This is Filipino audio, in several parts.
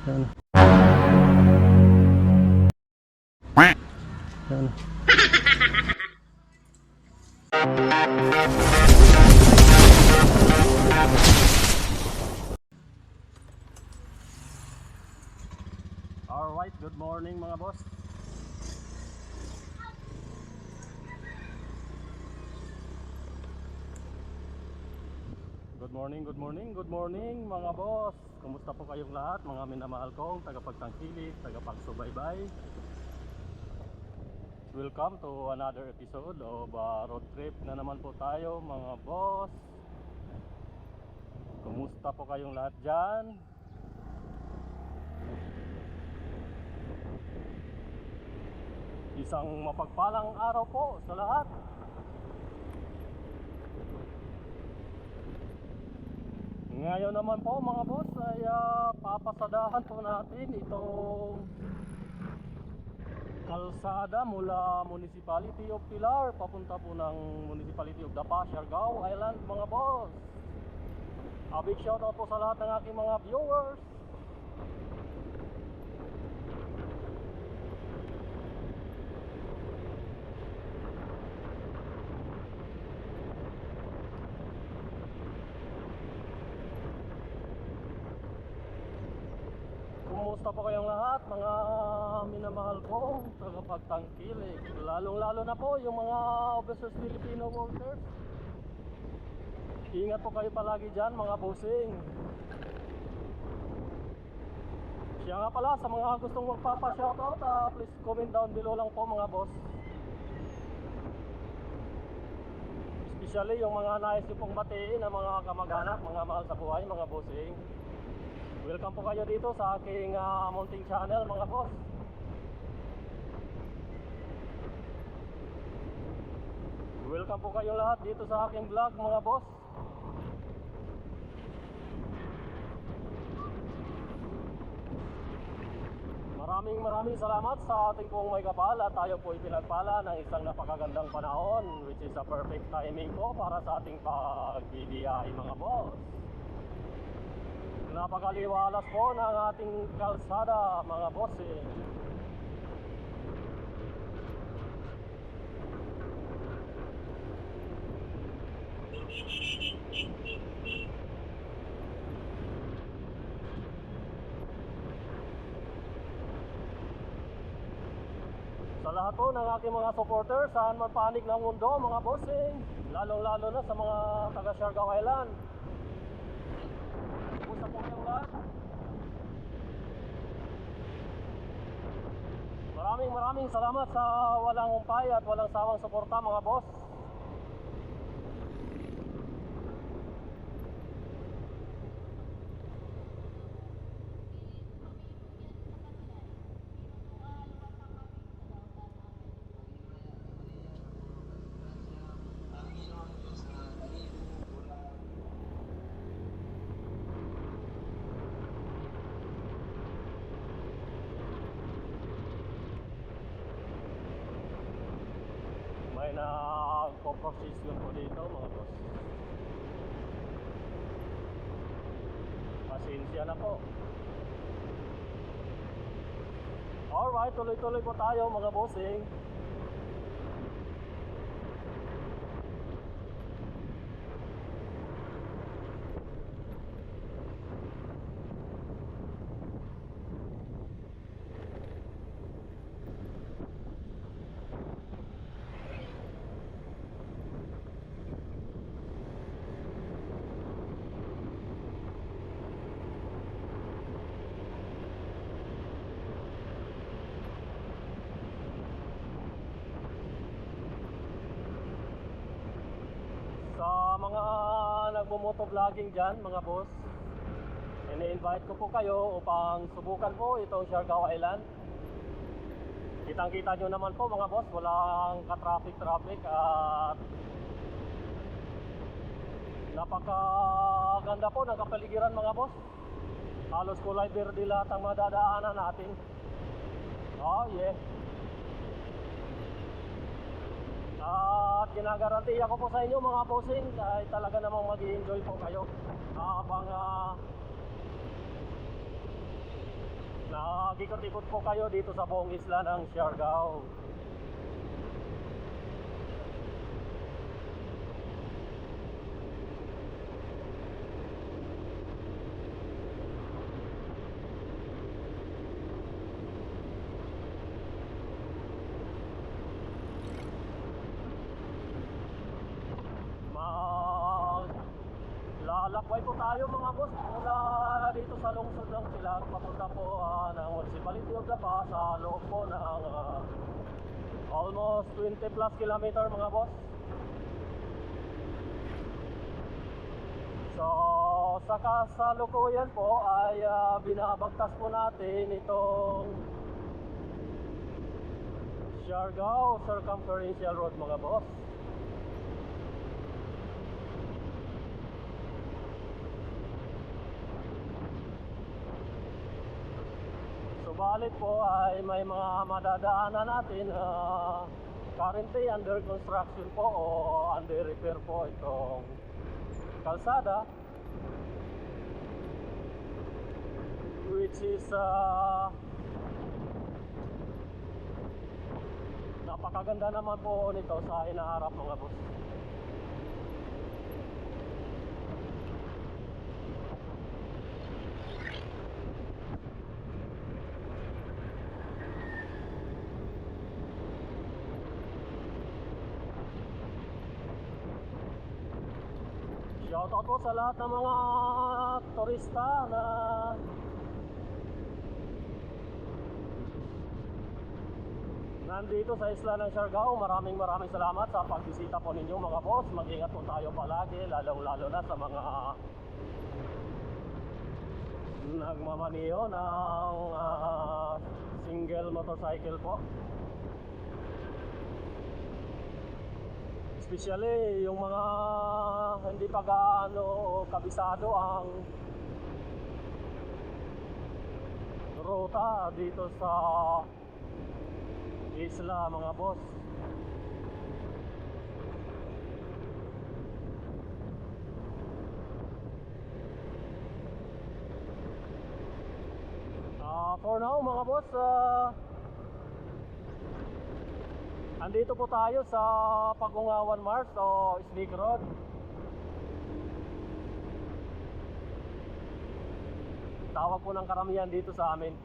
Yan. Yan. Alright, good morning mga boss. Good morning mga boss. Kumusta po kayong lahat, mga minamahal kong tagapagtangkilik, tagapagsubaybay. Welcome to another episode of road trip na naman po tayo mga boss. Kumusta po kayong lahat dyan? Isang mapagpalang araw po sa lahat. Ngayon naman po mga boss ay papasadahan po natin itong kalsada mula Municipality of Pilar papunta po ng Municipality of Dapa, Siargao Island mga boss. A big shoutout po sa lahat ng aking mga viewers. Kumusta po kayong lahat mga minamahal ko tagapagtangkilik, lalong lalo na po yung mga overseas Filipino workers. Ingat po kayo palagi dyan mga bossing. Siya nga pala, sa mga gustong magpapa-shoutout, please comment down below lang po mga boss. Especially yung mga nais nyo pong batiin na mga kamag-anak, mga mahal sa buhay mga bossing. Welcome po kayo dito sa aking mounting channel mga boss. Welcome po kayo lahat dito sa aking vlog mga boss. Maraming salamat sa ating pong may kapal at tayo po ipinagpala ng isang napakagandang panahon, which is a perfect timing po para sa ating pagbibiyahe mga boss. Napakaliwalas po ng ating kalsada mga bossing. Sa lahat po ng aking mga supporters saan man panig ng mundo mga bossing, lalong lalo na sa mga taga Siargao Island. Kumusta po kayong lahat? Maraming salamat sa walang humpay at walang sawang suporta mga boss. May nagpo-procession po dito mga boss. Pasensya na po. Alright, tuloy-tuloy po tayo mga bossing. Sa mga nagmo-motovlogging dyan mga boss, ini-invite ko po kayo upang subukan po itong Siargao Island. Kitang-kita nyo naman po mga boss, walang ka-traffic at napakaganda po ng kapaligiran mga boss. Halos kulay berde lahat ang madadaanan natin. Oh yeah. At ginagarantiya ko po sa inyo mga bossing, ay talaga namang mag-i-enjoy po kayo habang Nakikot-ikot po kayo dito sa buong isla ng Siargao. Lalakbay po tayo mga boss mula dito sa lungsod ng Silang papunta po ng Municipality of Dapa sa loob po ng almost 20 plus kilometer mga boss. So sa kasalukuyan po ay binabagtas po natin itong Siargao Circumferential Road mga boss. Subalit po ay may mga madadaanan natin currently under construction po o under repair po itong kalsada, which is napakaganda naman po nito sa hinaharap mga boss. Shoutout po sa lahat ng mga turista na nandito sa isla ng Siargao. Maraming salamat sa pagbisita po ninyo mga boss. Mag-ingat po tayo palagi, lalong-lalo na sa mga nagmamaniho ng single motorcycle po. Especially yung mga hindi pa gaano kabisado ang ruta dito sa isla mga boss. For now mga boss, andito po tayo sa Pagungawan Mars o Snake Road. Tawag po ng karamihan dito sa amin.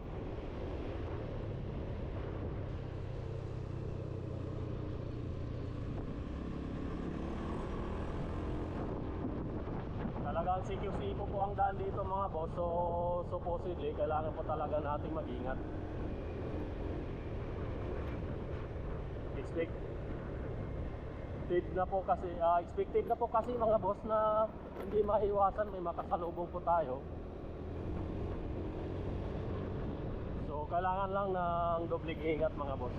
Talagang sikyo-siko po ang daan dito mga boss. So supposedly kailangan po talaga nating mag-ingat. Expected na po kasi mga boss na hindi maiwasan, may makasalubong po tayo. So kailangan lang ng dobling ingat mga boss.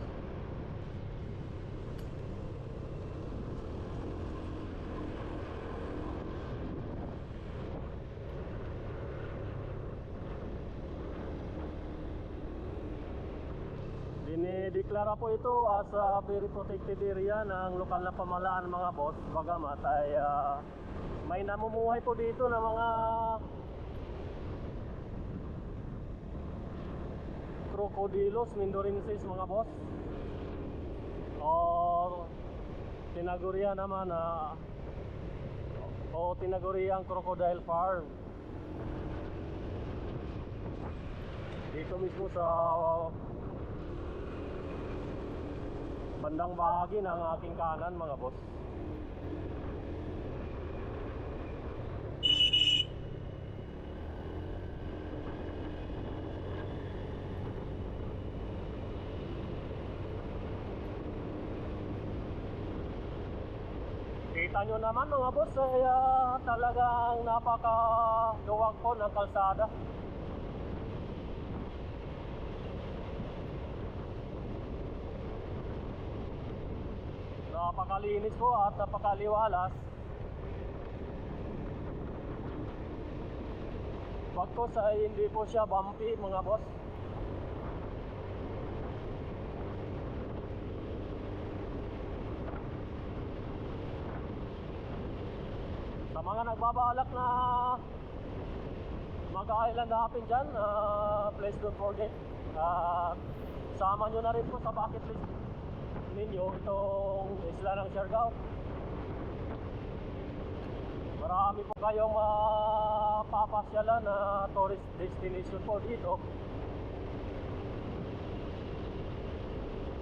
Dinideklara po ito as a very protected area ng lokal na pamahalaan mga boss. Bagamat ay may namumuhay po dito ng mga crocodilos mindorensis mga boss, or tinagurian naman o tinaguriang crocodile farm dito mismo sa bandang bahagi ng aking kanan mga boss. Kita nyo naman mga boss ay talagang napakaluwag po ng kalsada. Napakalinis po at napakaliwalas. Bagkos ay hindi po siya bumpy mga boss. Sa mga nagbabalak na mag-island hopping dyan, please don't forget. Sama nyo na rin po sa bucket list ninyo itong isla ng Siargao. Marami po kayong mapapasyalan na tourist destination po dito.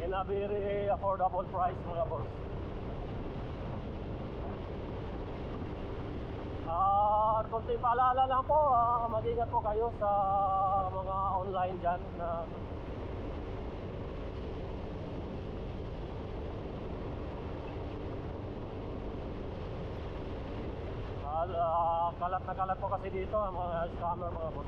In a very affordable price mga boss. Kunting paalala lang po, mag-ingat po kayo sa mga online dyan na kalat na kalat po kasi dito ang mga scammer mga boss.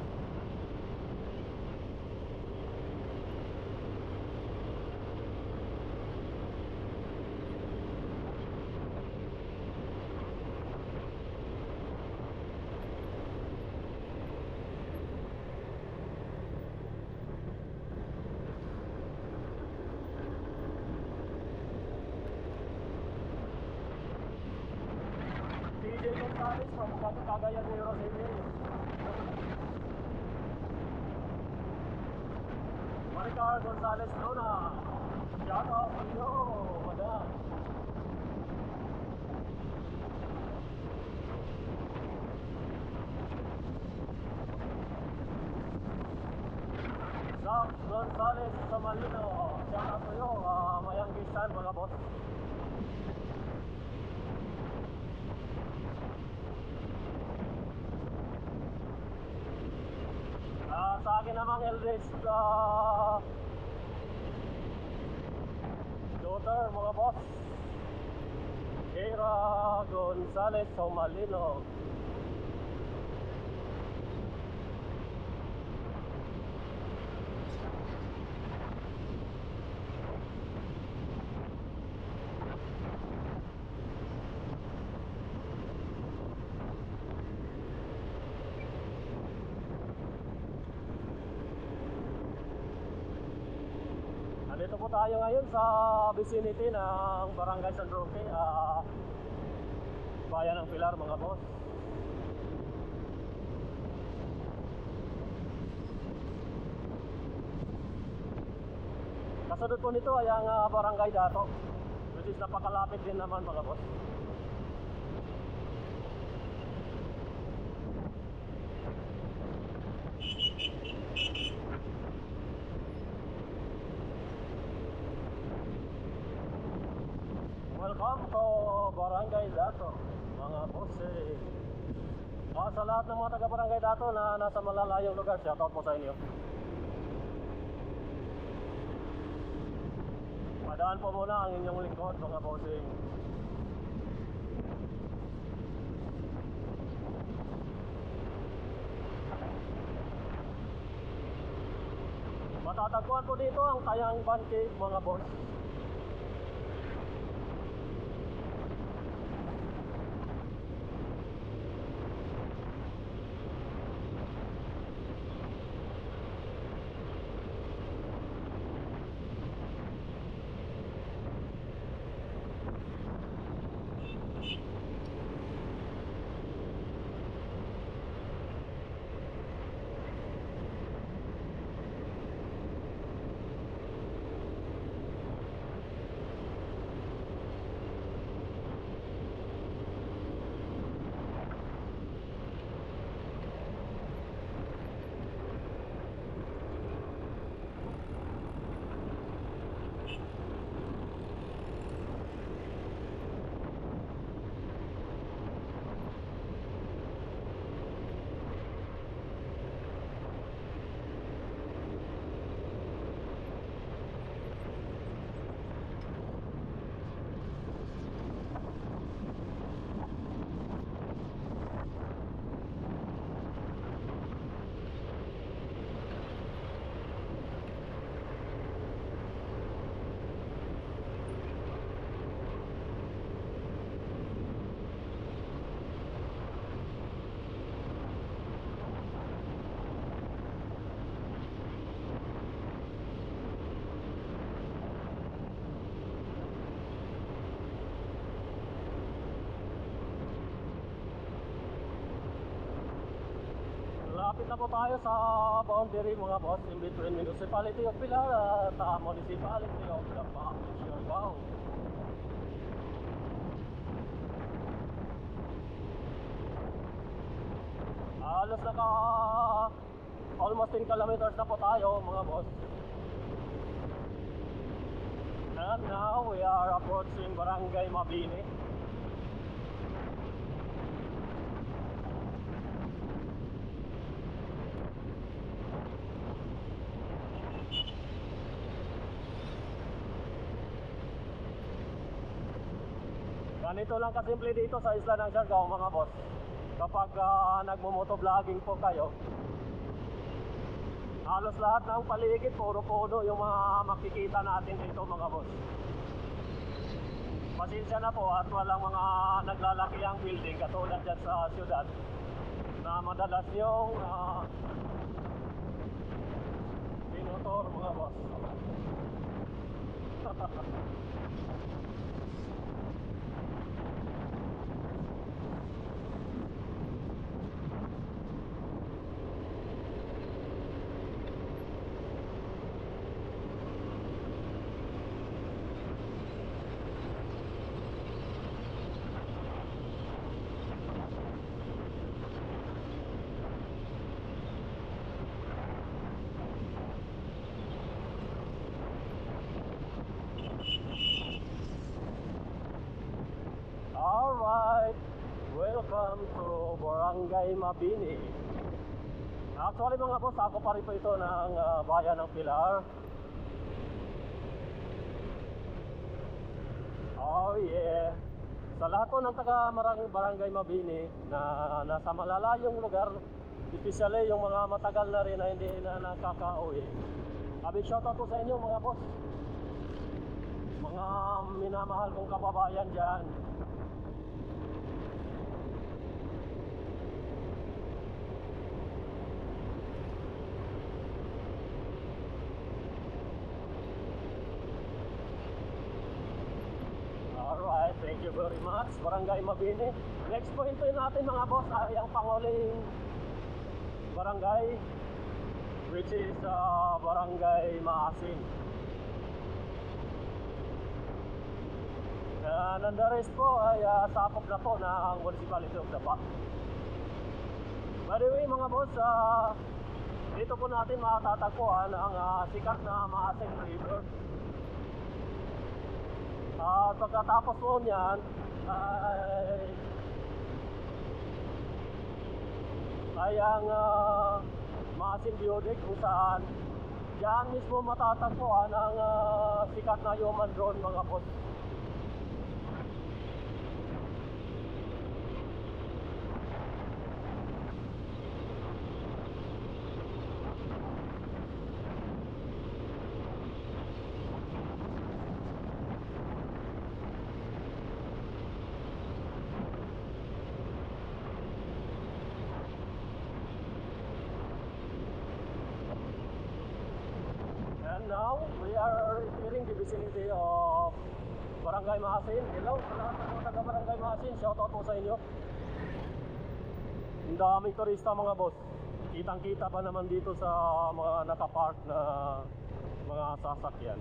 DJ Gonzales from Cagayan de Oro City. Maricar Gonzales Luna. Shout out to you, madam. Zach Gonzales Samalino. Shout out to you, Mayang Gistan mga boss. Sa akin namang eldest daughter mga boss, Keira Gonzales Somalino. Dito po tayo ngayon sa vicinity ng Barangay San Roque, Bayan ng Pilar mga boss. Kasunod po nito ay ang Barangay Dato, which is napakalapit din naman mga boss. Welcome to Barangay Dato, mga bossing. Sa lahat ng mga taga-Barangay Dato na nasa malalayong lugar, shoutout po sa inyo. Padaan po muna ang inyong lingkod, mga bossing. Matatagpuan po dito ang Tayang Ban Cave, mga boss. na po tayo sa boundary mga boss, in between Municipality of Pilar at Municipality of Dapa, Siargao. Halos almost 10 kilometers na po tayo mga boss. And now we are approaching Barangay Mabini. Ganito lang kasimple dito sa isla ng Siargao mga boss. Kapag nagmo-motovlogging po kayo, halos lahat ng paligid puro puno yung mga makikita natin dito mga boss. Pasensya na po at walang mga naglalaki ang building katulad dyan sa syudad na madalas yung dinotor mga boss. Alright, welcome to Barangay Mabini. Actually mga boss, ako pa rin po ito ng bayan ng Pilar. Oh yeah. Sa lahat po ng taga Barangay Mabini na nasa malalayong lugar, especially yung mga matagal na rin na hindi na nakaka-uwi. Big shoutout po sa inyo mga boss. Mga minamahal kong kababayan dyan. Alright, thank you very much, Barangay Mabini. Next point natin mga boss ay ang panguling barangay, which is Barangay Maasin. And the rest po ay sakop na po ng Municipality of Dapa. By the way mga boss, dito po natin matatagpuan ang sikat na Maasin River. Pagkatapos po niyan ay ang Maasin Biodic kung saan diyan mismo matatagpuan ang sikat na human drone mga boss. Now, we are entering the vicinity of Barangay Maasin. Hello sa lahat ng taga Barangay Maasin. Shoutout po sa inyo. Ang daming turista mga boss. Kitang-kita pa naman dito sa mga nakapark na mga sasakyan.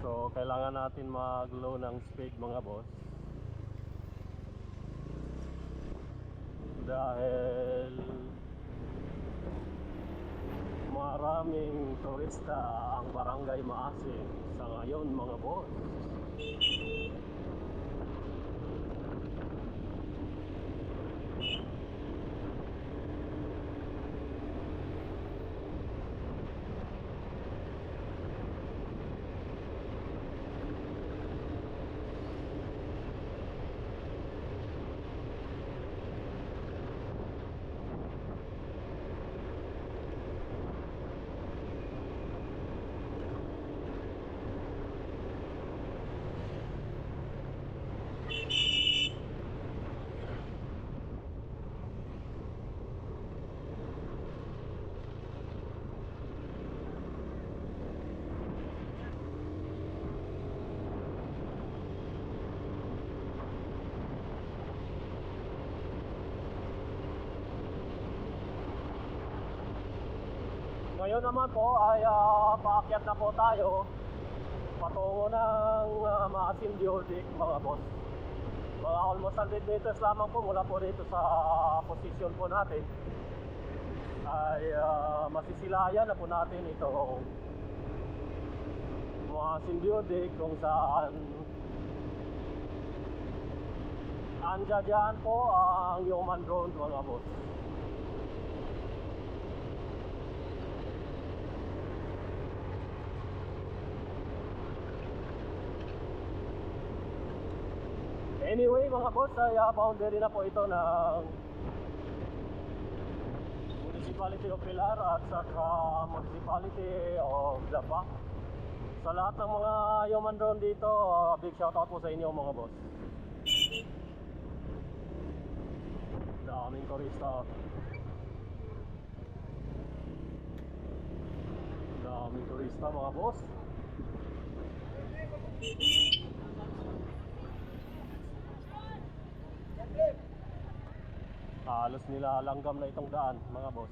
So, kailangan natin mag-low ng speed mga boss. Dahil maraming turista ang Barangay Maasin sa ngayon mga boss. Ngayon naman po ay paakyat na po tayo patungo ng Maasim Diordic mga boss. Mga almost 100 meters lamang po mula po dito sa posisyon po natin ay masisilayan na po natin itong Maasim Diordic kung saan andyan po ang human drone mga boss. Anyway mga boss, ay boundary na po ito ng Municipality of Pilar at saka Municipality of Dapa. Sa lahat ng mga human drone dito, big shoutout po sa inyo mga boss. Daming turista. Daming turista mga boss. Halos nilalanggam na itong daan mga boss.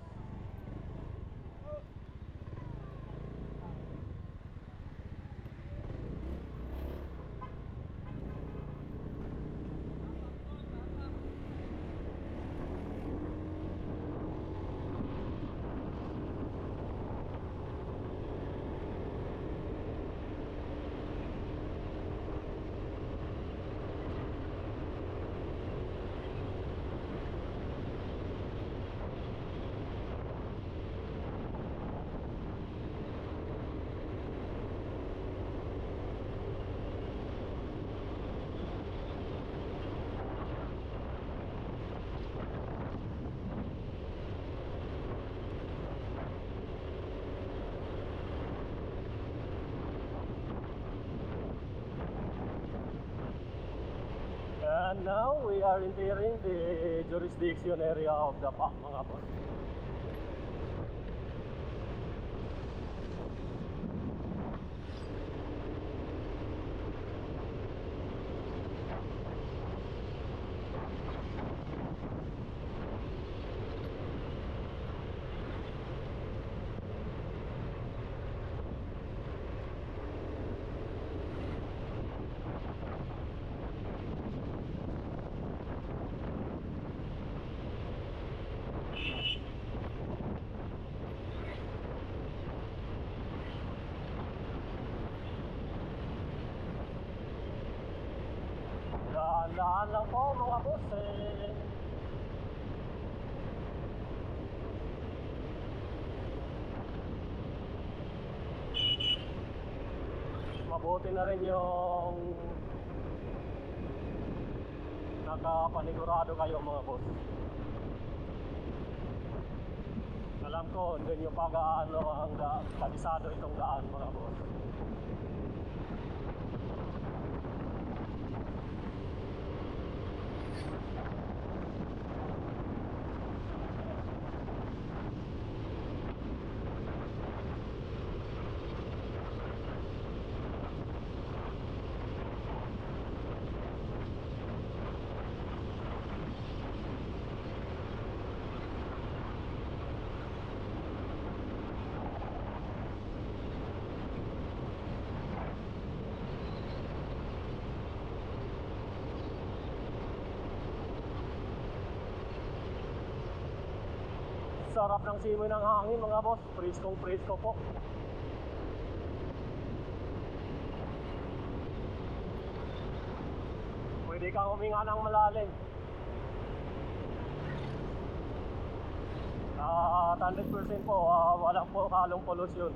And now we are entering the jurisdiction area of the park mga boss. Dahan-dahan lang po mga boss Mabuti na rin yung nakapanigurado kayo mga boss. Alam ko hindi nyo pag-aano ang kabisado itong daan mga boss. Sarap ng simoy ng hangin mga boss, presko po. Pwede kang huminga ng malalim. At 100% po, walang po halong pollution.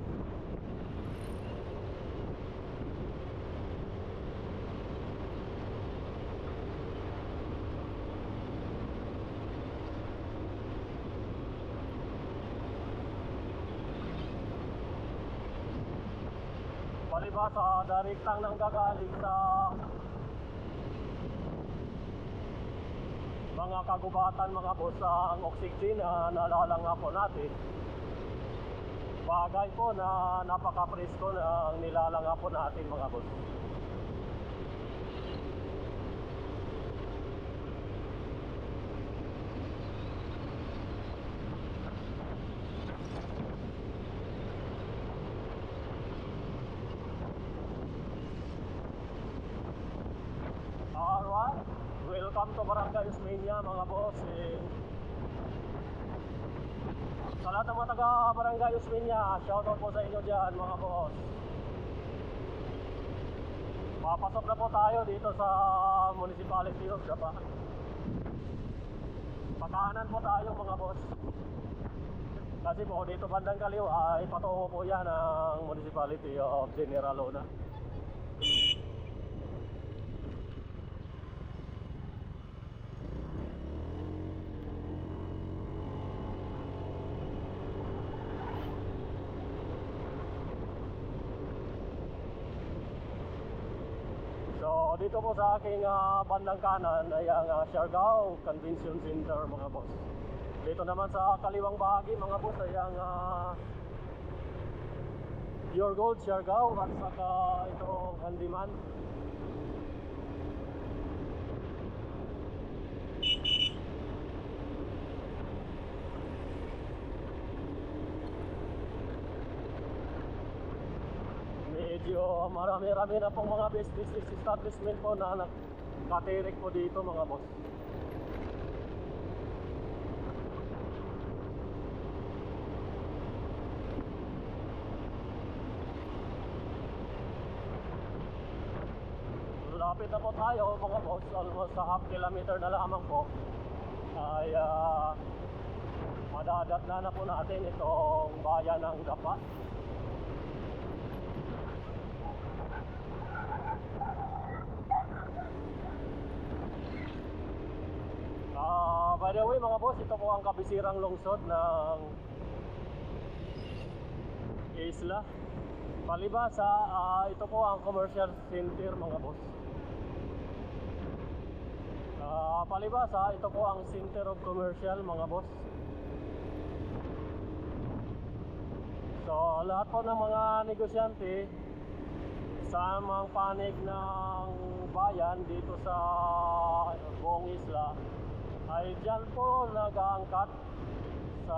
Palibasa, dariktang nang gagaling sa mga kagubatan mga boss ang oxygen na nalalanga po natin. Bagay po na napaka-presko na ang nilalanga po natin mga boss. welcome to Barangay Osmeña mga bossing. Sa lahat ng mga taga Barangay Osmeña, shoutout po sa inyo dyan mga boss. Papasok na po tayo dito sa Municipality of Dapa. Pakanan po tayo mga boss. Kasi po dito bandang kaliwa ay patungo po yan ang Municipality of General Luna. So dito po sa aking bandang kanan ay ang Siargao Convention Center mga boss. Dito naman sa kaliwang bahagi mga boss ay ang Pure Gold Siargao at saka itong Handyman. Medyo marami-rami na pong mga business establishment po na nakatirik po dito mga boss. Lapit na po tayo mga boss, almost sa half kilometer na lamang po ay madadatnan na po natin itong bayan ng Dapa. By the way mga boss, ito po ang kabisirang lungsod ng Isla Palibasa. Ito po ang commercial center mga boss. Palibasa, ito po ang center of commercial mga boss. So lahat po ng mga negosyante sa mga panig ng bayan dito sa buong isla ay dyan po nag-aangkat sa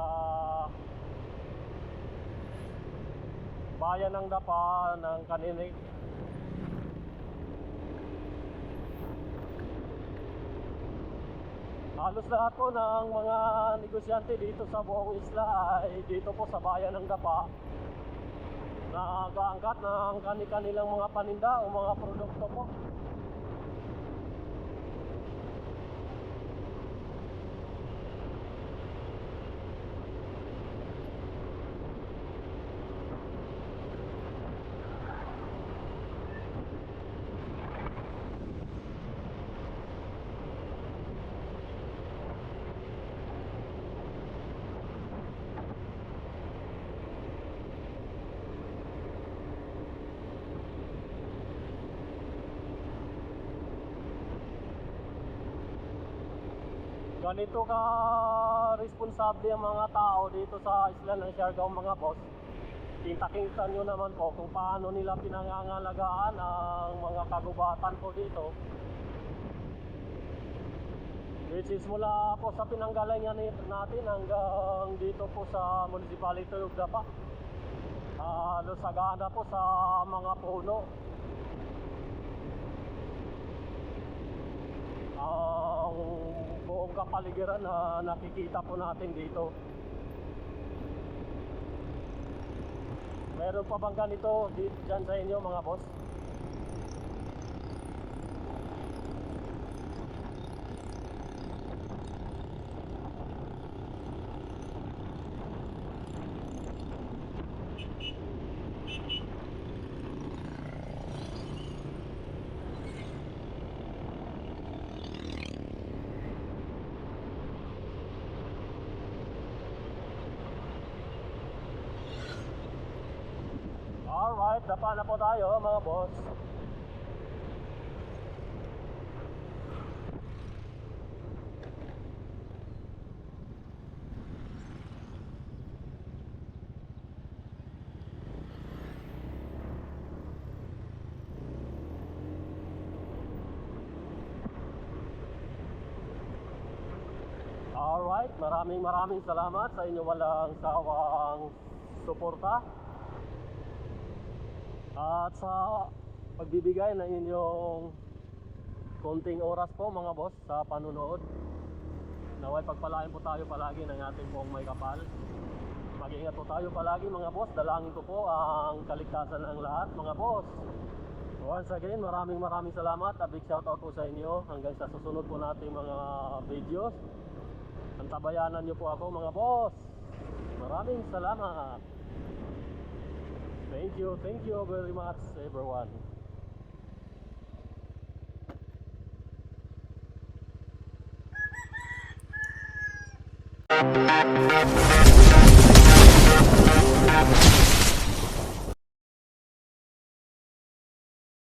bayan ng Dapa ng kanilig. Halos lahat po ng mga negosyante dito sa buong isla ay dito po sa bayan ng Dapa nag-aangkat ng kanilang mga paninda o mga produkto po. Ganito ka responsable ang mga tao dito sa isla ng Siargao mga boss. Kita-kita nyo naman po kung paano nila pinangangalagaan ang mga kagubatan po dito. Which is mula po sa pinanggalingan natin hanggang dito po sa Municipality of Dapa. Lusagana po sa mga puno. Ang buong kapaligiran na nakikita po natin dito. Meron pa bang ganito dyan sa inyo mga boss? Alright, dapa na po tayo mga boss. Alright, maraming salamat sa inyong walang sawang suporta at sa pagbibigay ng inyong konting oras po mga boss sa panunood. Naway pagpalain po tayo palagi ng ating pong may kapal. Mag-iingat po tayo palagi mga boss. Dalangin ko po ang kaligtasan ng lahat mga boss. Once again, maraming salamat. A big shoutout po sa inyo. Hanggang sa susunod po nating mga videos. Antabayanan nyo po ako mga boss. Maraming salamat. Thank you very much everyone. We'll be right back.